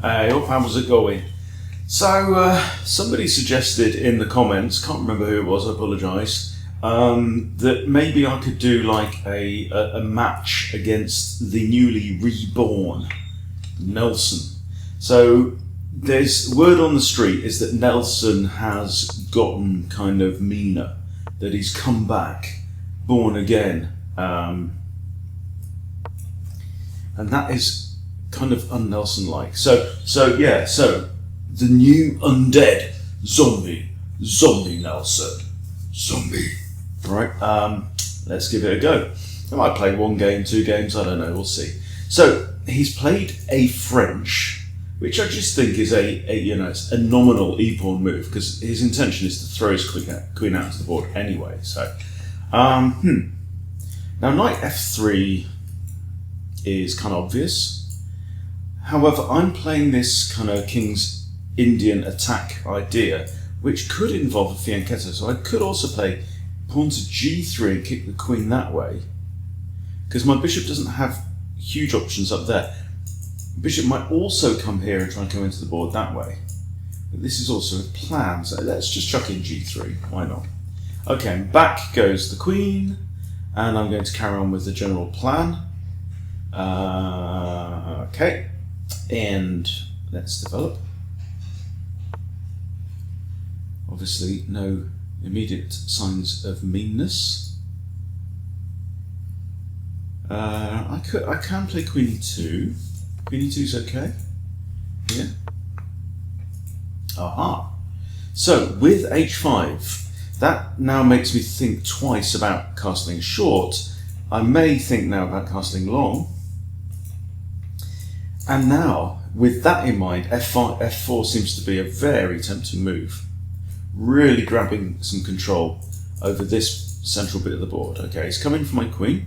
Hey, up, how was it going? So, somebody suggested in the comments, can't remember who it was, I apologise, that maybe I could do like a match against the newly reborn Nelson. So, there's word on the street is that Nelson has gotten kind of meaner, that he's come back, born again, and that is kind of un-Nelson-like. So the new undead zombie Nelson, right? Let's give it a go. I might play 1 game, 2 games, I don't know, we'll see. So he's played a French, which I just think is it's a nominal e-pawn move, because his intention is to throw his queen out to the board anyway. So, now knight f3 is kind of obvious. However, I'm playing this kind of King's Indian attack idea, which could involve a fianchetto. So I could also play pawn to g3 and kick the queen that way, because my bishop doesn't have huge options up there. Bishop might also come here and try and come into the board that way. But this is also a plan, so let's just chuck in g3, why not? Okay, and back goes the queen, and I'm going to carry on with the general plan. Okay, and let's develop. Obviously, no immediate signs of meanness. I can play queen e2. Queen e2 is okay. Yeah. Aha. So with h5, that now makes me think twice about castling short. I may think now about castling long. And now, with that in mind, f4 seems to be a very tempting move. Really grabbing some control over this central bit of the board. Okay, he's coming for my queen.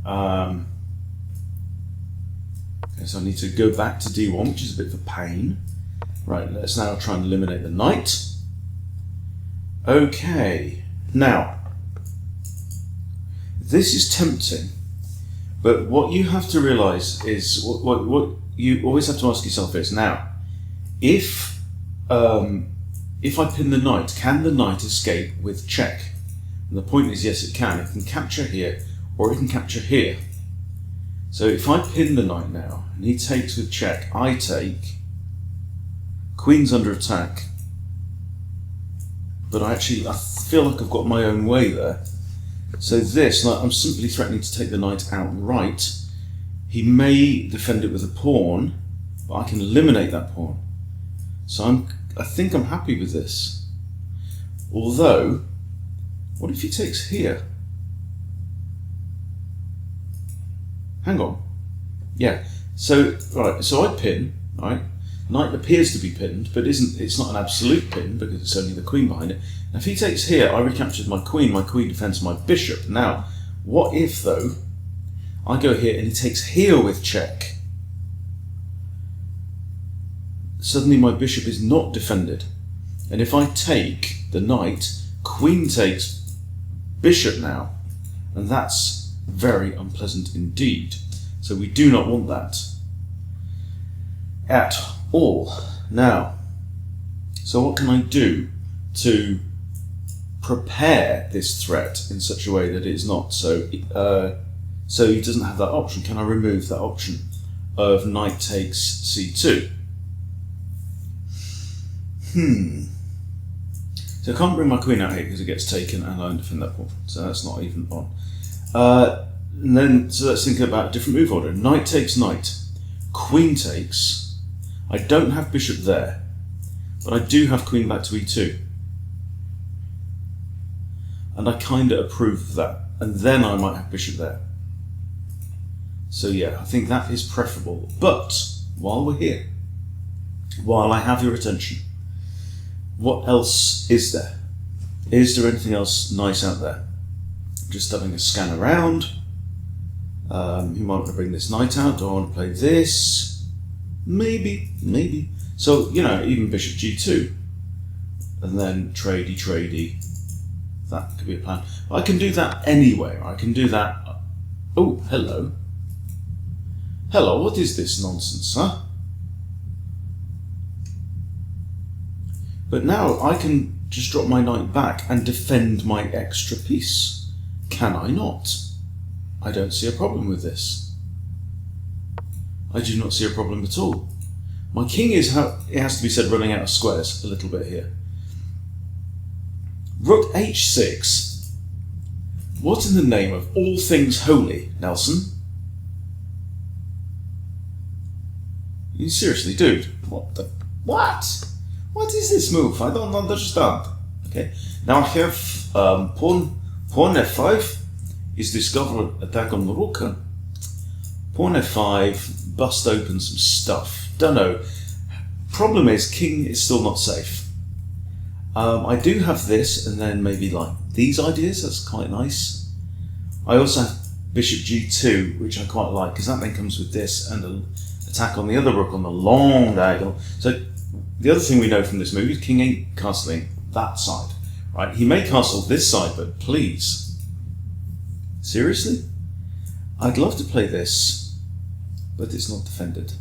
Okay, so I need to go back to d1, which is a bit of a pain. Right, let's now try and eliminate the knight. Okay, now, this is tempting. But what you have to realise is, what you always have to ask yourself is, now, if I pin the knight, can the knight escape with check? And the point is, yes, it can. It can capture here, or it can capture here. So if I pin the knight now, and he takes with check, I take, queen's under attack, but I feel like I've got my own way there. So this, like, I'm simply threatening to take the knight outright. He may defend it with a pawn, but I can eliminate that pawn. So I think I'm happy with this. Although, what if he takes here? Hang on. Yeah. So right. So I pin. Right. Knight appears to be pinned, but it's not an absolute pin because it's only the queen behind it. Now, if he takes here, I recaptured my queen defends my bishop. Now, what if, though, I go here and he takes here with check? Suddenly my bishop is not defended. And if I take the knight, queen takes bishop now. And that's very unpleasant indeed. So we do not want that at all. Now, so what can I do to prepare this threat in such a way that it's not so he doesn't have that option? Can I remove that option of knight takes c2? So I can't bring my queen out here because it gets taken and I don't defend that pawn, so that's not even on. And then, so let's think about a different move order. Knight takes knight, queen takes. I don't have bishop there, but I do have queen back to e2. And I kind of approve of that. And then I might have bishop there. So yeah, I think that is preferable. But while we're here, while I have your attention, what else is there? Is there anything else nice out there? Just having a scan around. You might want to bring this knight out. Do I want to play this? Maybe. So, even bishop g2. And then tradey. That could be a plan. But I can do that anyway. I can do that. Oh, hello. Hello, what is this nonsense, huh? But now I can just drop my knight back and defend my extra piece. Can I not? I don't see a problem with this. I do not see a problem at all. My king is, it has to be said, running out of squares a little bit here. Rook h6. What in the name of all things holy, Nelson? You seriously, dude? What the? What? What is this move? I don't understand. Okay. Now I have pawn f5 is discovered attack on the rook. Pawn f5, bust open some stuff. Don't know. Problem is, king is still not safe. I do have this, and then maybe like these ideas. That's quite nice. I also have bishop g2, which I quite like, because that then comes with this and an attack on the other rook on the long diagonal. So the other thing we know from this move is king ain't castling that side, right? He may castle this side, but please, seriously? I'd love to play this, but it's not defended.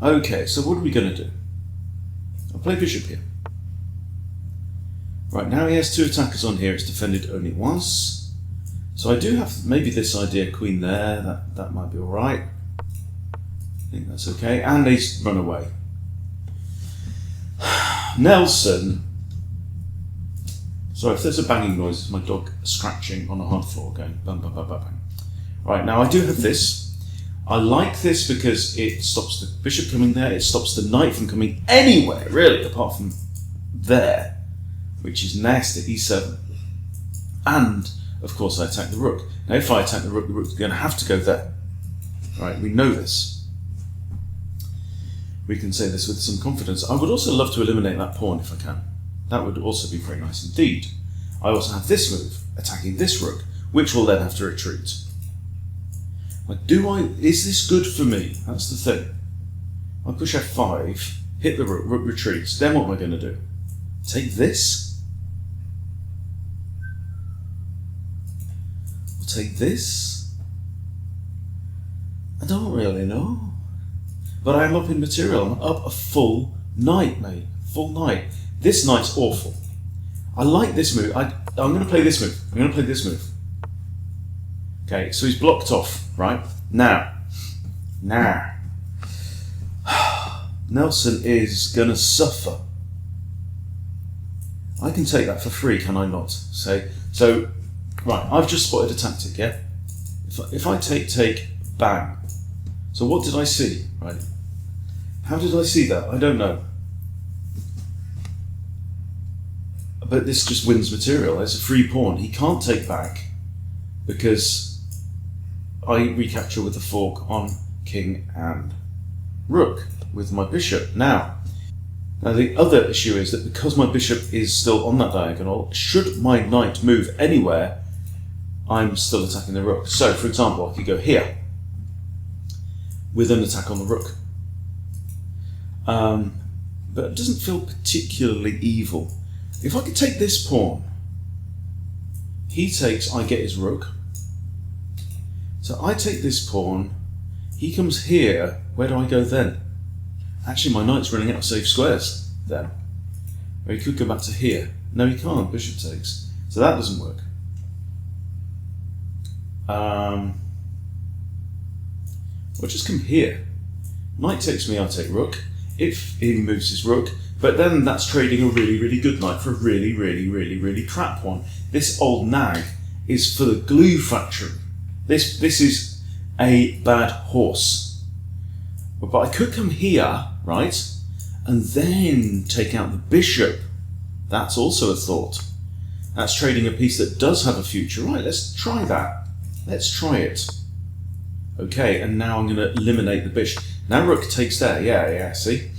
Okay, so what are we going to do? I'll play bishop here. Right, now he has two attackers on here. It's defended only once. So I do have maybe this idea, queen there. That might be all right. I think that's okay. And he's run away. Nelson. Sorry, if there's a banging noise, it's my dog scratching on a hard floor going bang, bang, bang, bang, bang. Right, now I do have this. I like this because it stops the bishop coming there. It stops the knight from coming anywhere, really, apart from there, which is nasty, e7. And, of course, I attack the rook. Now, if I attack the rook's going to have to go there. Right, we know this. We can say this with some confidence. I would also love to eliminate that pawn if I can. That would also be very nice indeed. I also have this move, attacking this rook, which will then have to retreat. Like, is this good for me? That's the thing. I push f5, hit the rook, rook retreats. Then what am I going to do? Take this? Or take this? I don't really know. But I'm up in material. I'm up a full knight, mate. Full knight. This knight's awful. I like this move. I'm going to play this move. I'm going to play this move. Okay, so he's blocked off, right? Now. Nelson is going to suffer. I can take that for free, can I not? So, right, I've just spotted a tactic, yeah? If I take, bang. So what did I see, right? How did I see that? I don't know. But this just wins material. There's a free pawn. He can't take back because I recapture with the fork on king and rook with my bishop. Now the other issue is that because my bishop is still on that diagonal, should my knight move anywhere, I'm still attacking the rook. So, for example, I could go here with an attack on the rook. But it doesn't feel particularly evil. If I could take this pawn, he takes, I get his rook. So I take this pawn, he comes here, where do I go then? Actually, my knight's running out of safe squares then. Or he could go back to here. No, he can't, bishop takes. So that doesn't work. Or just come here. Knight takes me, I take rook. If he moves his rook, but then that's trading a really, really good knight for a really, really, really, really crap one. This old nag is for the glue factory. This is a bad horse. But I could come here, right, and then take out the bishop. That's also a thought. That's trading a piece that does have a future. Right, let's try that. Let's try it. Okay, and now I'm going to eliminate the bishop. Now rook takes there. Yeah, see?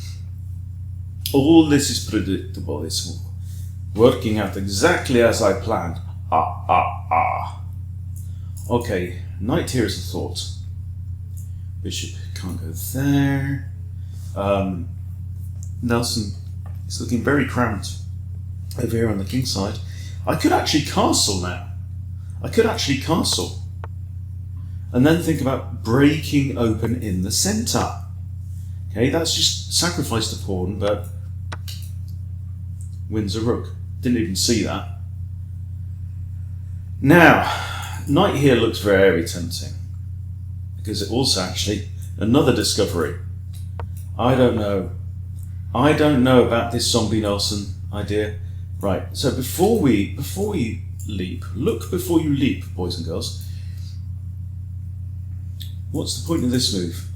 All this is predictable. It's working out exactly as I planned. Okay, knight here is a thought. Bishop can't go there. Nelson is looking very cramped over here on the king side. I could actually castle now. I could actually castle. And then think about breaking open in the centre. Okay, that's just sacrificed a pawn, but wins a rook. Didn't even see that. Now, knight here looks very tempting, because it also actually another discovery. I don't know about this Zombie Nelson idea. Right, so before we leap, look before you leap, boys and girls. What's the point of this move?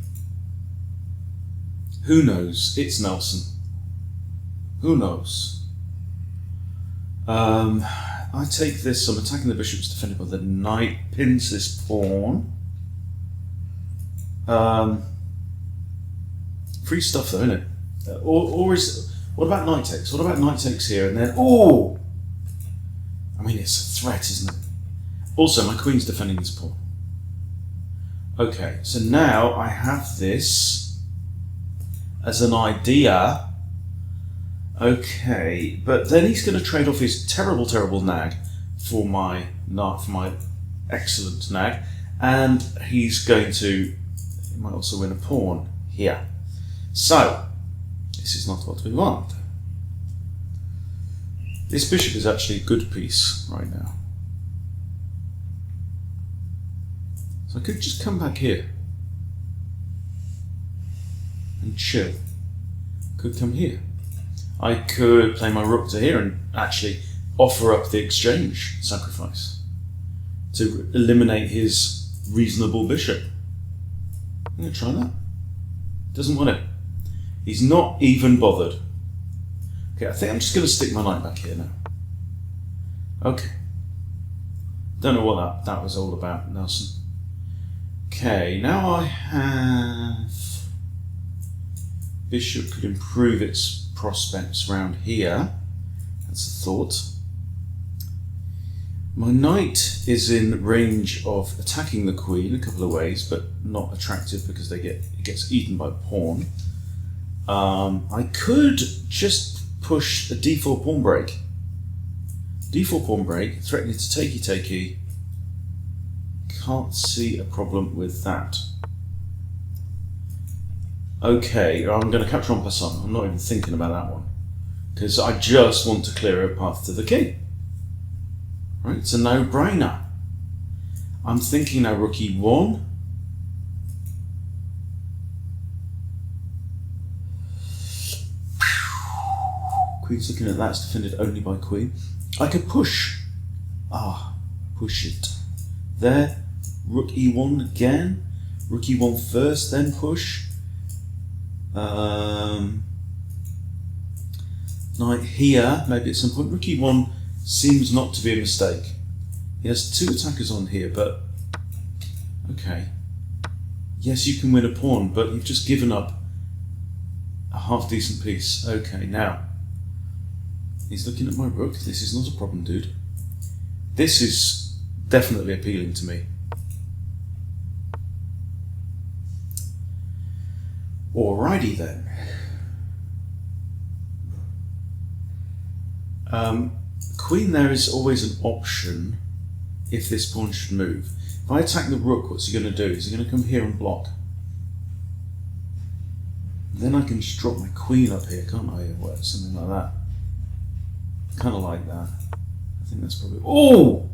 Who knows? It's Nelson. Who knows? I take this, I'm attacking the bishop, it's defended by the knight, pins this pawn. Free stuff though, isn't it? What about knight takes? What about knight takes here and then, oh! I mean, it's a threat, isn't it? Also, my queen's defending this pawn. Okay, so now I have this as an idea. Okay, but then he's going to trade off his terrible, terrible nag for my excellent nag, and he might also win a pawn here. So, this is not what we want. This bishop is actually a good piece right now. So I could just come back here and chill. Could come here. I could play my rook to here and actually offer up the exchange sacrifice to eliminate his reasonable bishop. I'm going to try that. Doesn't want it. He's not even bothered. Okay, I think I'm just going to stick my knight back here now. Okay. Don't know what that was all about, Nelson. Okay, now I have... Bishop could improve its prospects around here. That's a thought. My knight is in range of attacking the queen a couple of ways, but not attractive because it gets eaten by the pawn. I could just push a d4 pawn break. d4 pawn break, threatening to takey. Can't see a problem with that. Okay, I'm going to capture en passant. I'm not even thinking about that one, because I just want to clear a path to the king. Right, it's a no-brainer. I'm thinking now rook e1. Queen's looking at that, it's defended only by queen. I could push. Push it. There, rook e1 again. Rook e1 first, then push. Knight here, maybe at some point. Rook e1 seems not to be a mistake. He has two attackers on here, but okay. Yes, you can win a pawn, but you've just given up a half-decent piece. Okay, now he's looking at my rook. This is not a problem, dude. This is definitely appealing to me. Alrighty then. Queen there is always an option if this pawn should move. If I attack the rook, what's he going to do? Is he going to come here and block? Then I can just drop my queen up here, can't I? Or something like that. Kind of like that. I think that's probably... Oh!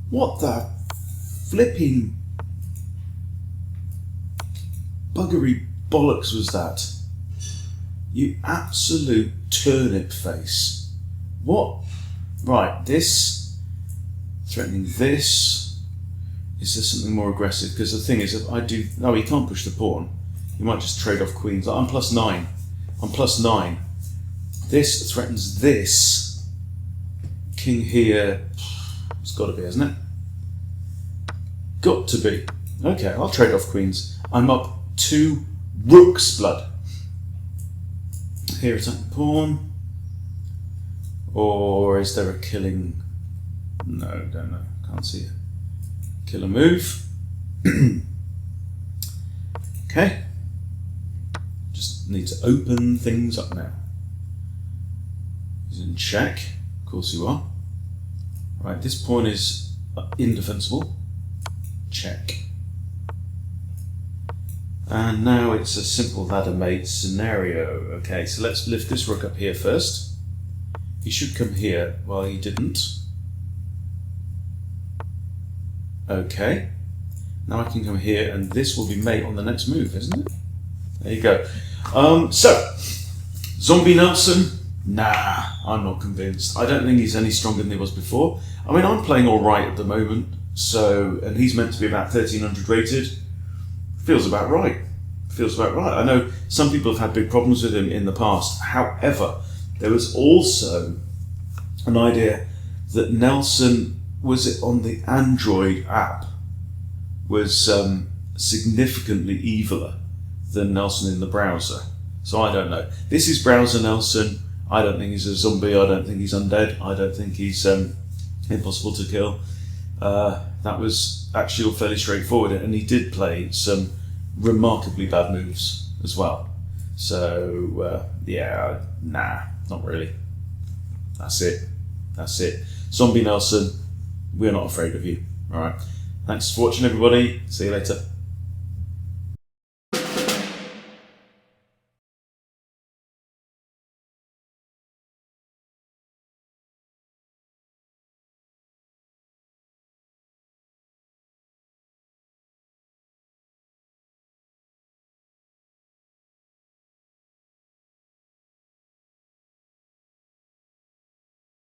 What the flipping buggery bollocks was that? You absolute turnip face. What? Right, this, threatening this. Is there something more aggressive? Because the thing is, if I do... No, he can't push the pawn. You might just trade off queens. I'm +9. I'm +9. This threatens this. King here. It's got to be, hasn't it? Got to be. Okay, I'll trade off queens. I'm up 2 rook's blood. Here, attack the pawn. Or is there a killing? No, don't know. Can't see a killer move. Okay. Just need to open things up now. He's in check. Of course you are. Right, this pawn is indefensible. Check. And now it's a simple ladder mate scenario. Okay, so let's lift this rook up here first. He should come here. Well, he didn't. Okay. Now I can come here, and this will be mate on the next move, isn't it? There you go. So, Zombie Nelson, nah, I'm not convinced. I don't think he's any stronger than he was before. I mean, I'm playing all right at the moment, so, and he's meant to be about 1300 rated. Feels about right. Feels about right. I know some people have had big problems with him in the past. However, there was also an idea that Nelson, was it on the Android app, was significantly eviler than Nelson in the browser. So I don't know. This is browser Nelson. I don't think he's a zombie. I don't think he's undead. I don't think he's impossible to kill. That was actually all fairly straightforward, and he did play some remarkably bad moves as well. So yeah, nah, not really. That's it. That's it. Zombie Nelson, we're not afraid of you. All right. Thanks for watching, everybody. See you later.